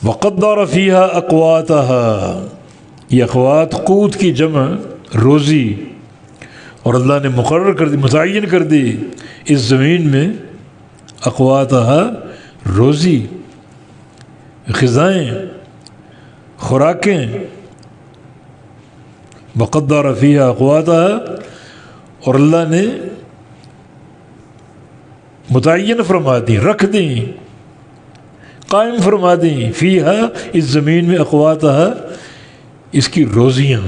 وقدر فیہا اقواتہا، یہ اقوات قوت کی جمع روزی، اور اللہ نے مقرر کر دی، متعین کر دی اس زمین میں اقواتہا روزی، غذائیں، خوراکیں. وقدر فیہا اقواتہا، اور اللہ نے متعین فرما دی، رکھ دیں، قائم فرما دیں، فیہا اس زمین میں اقواتہا اس کی روزیاں،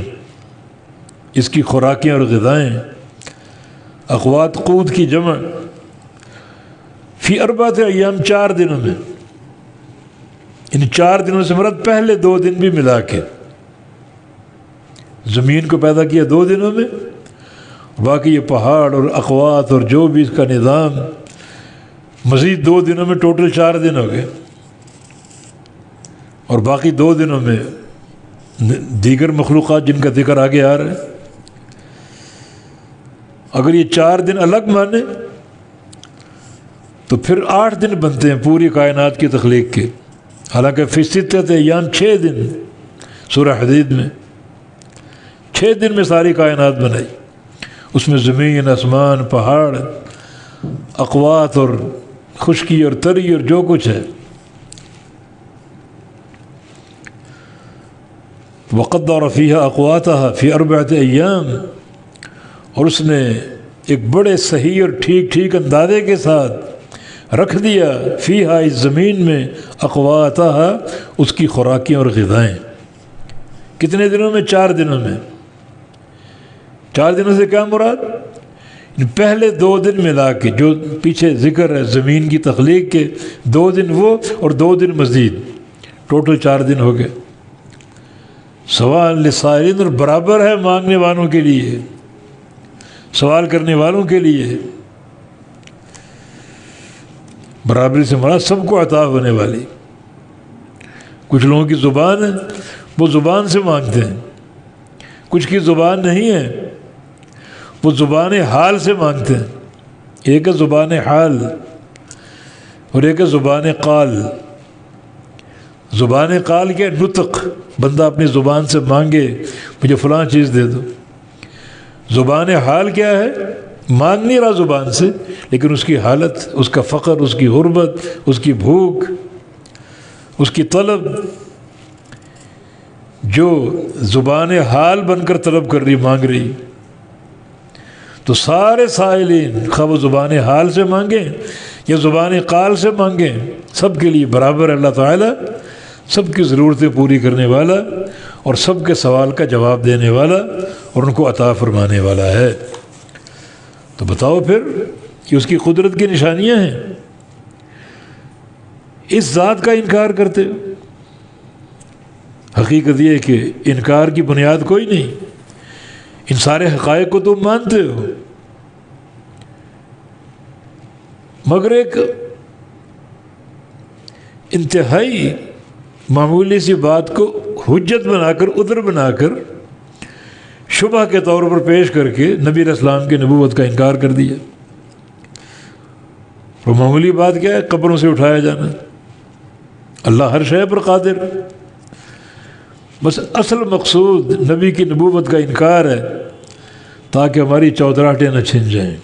اس کی خوراکیں اور غذائیں. اقوات قوت کی جمع، فی اربعۃ ایام 4 دنوں میں، ان 4 دنوں سے مراد پہلے 2 دن بھی ملا کے. زمین کو پیدا کیا 2 دنوں میں، باقی یہ پہاڑ اور اقوات اور جو بھی اس کا نظام مزید 2 دنوں میں، ٹوٹل 4 دن ہو گئے. اور باقی 2 دنوں میں دیگر مخلوقات جن کا ذکر آگے آ رہا ہے. اگر یہ 4 دن الگ مانے تو پھر 8 دن بنتے ہیں پوری کائنات کی تخلیق کے. حالانکہ فی ستۃ ایام 6 دن، سورہ حدید میں 6 دن میں ساری کائنات بنائی. اس میں زمین، آسمان، پہاڑ، اقوات اور خشکی اور تری اور جو کچھ ہے. وقدر فیہا اقواتہا فی 4 ایام، اور اس نے ایک بڑے صحیح اور ٹھیک اندازے کے ساتھ رکھ دیا فیہا اس زمین میں اقواتہا اس کی خوراکیں اور غذائیں. کتنے دنوں میں؟ 4 دنوں میں. 4 دنوں سے کیا مراد؟ پہلے 2 دن ملا کے جو پیچھے ذکر ہے زمین کی تخلیق کے، 2 دن وہ اور 2 دن مزید، ٹوٹل 4 دن ہو گئے. سوال للسائلین، اور برابر ہے مانگنے والوں کے لیے، سوال کرنے والوں کے لیے. برابری سے مراد سب کو عطا ہونے والی. کچھ لوگوں کی زبان ہے، وہ زبان سے مانگتے ہیں. کچھ کی زبان نہیں ہے، وہ زبان حال سے مانگتے ہیں. ایک ہے زبان حال اور ایک ہے زبان قال. زبان قال کیا؟ نطق، بندہ اپنی زبان سے مانگے مجھے فلاں چیز دے دو. زبان حال کیا ہے؟ مانگ نہیں رہا زبان سے، لیکن اس کی حالت، اس کا فقر، اس کی غربت، اس کی بھوک، اس کی طلب، جو زبان حال بن کر طلب کر رہی، مانگ رہی. تو سارے سائلین، خواہ وہ زبان حال سے مانگیں یا زبان قال سے مانگیں، سب کے لیے برابر ہے. اللہ تعالیٰ سب کی ضرورتیں پوری کرنے والا اور سب کے سوال کا جواب دینے والا اور ان کو عطا فرمانے والا ہے. تو بتاؤ پھر کہ اس کی قدرت کی نشانیاں ہیں، اس ذات کا انکار کرتے ہو. حقیقت یہ ہے کہ انکار کی بنیاد کوئی نہیں، ان سارے حقائق کو تم مانتے ہو، مگر ایک انتہائی معمولی سی بات کو حجت بنا کر، عذر بنا کر، شبہ کے طور پر پیش کر کے نبی علیہ السلام کی نبوت کا انکار کر دیا. وہ معمولی بات کیا ہے؟ قبروں سے اٹھایا جانا. اللہ ہر شے پر قادر. بس اصل مقصود نبی کی نبوت کا انکار ہے تاکہ ہماری چودراہٹیں نہ چھن جائیں.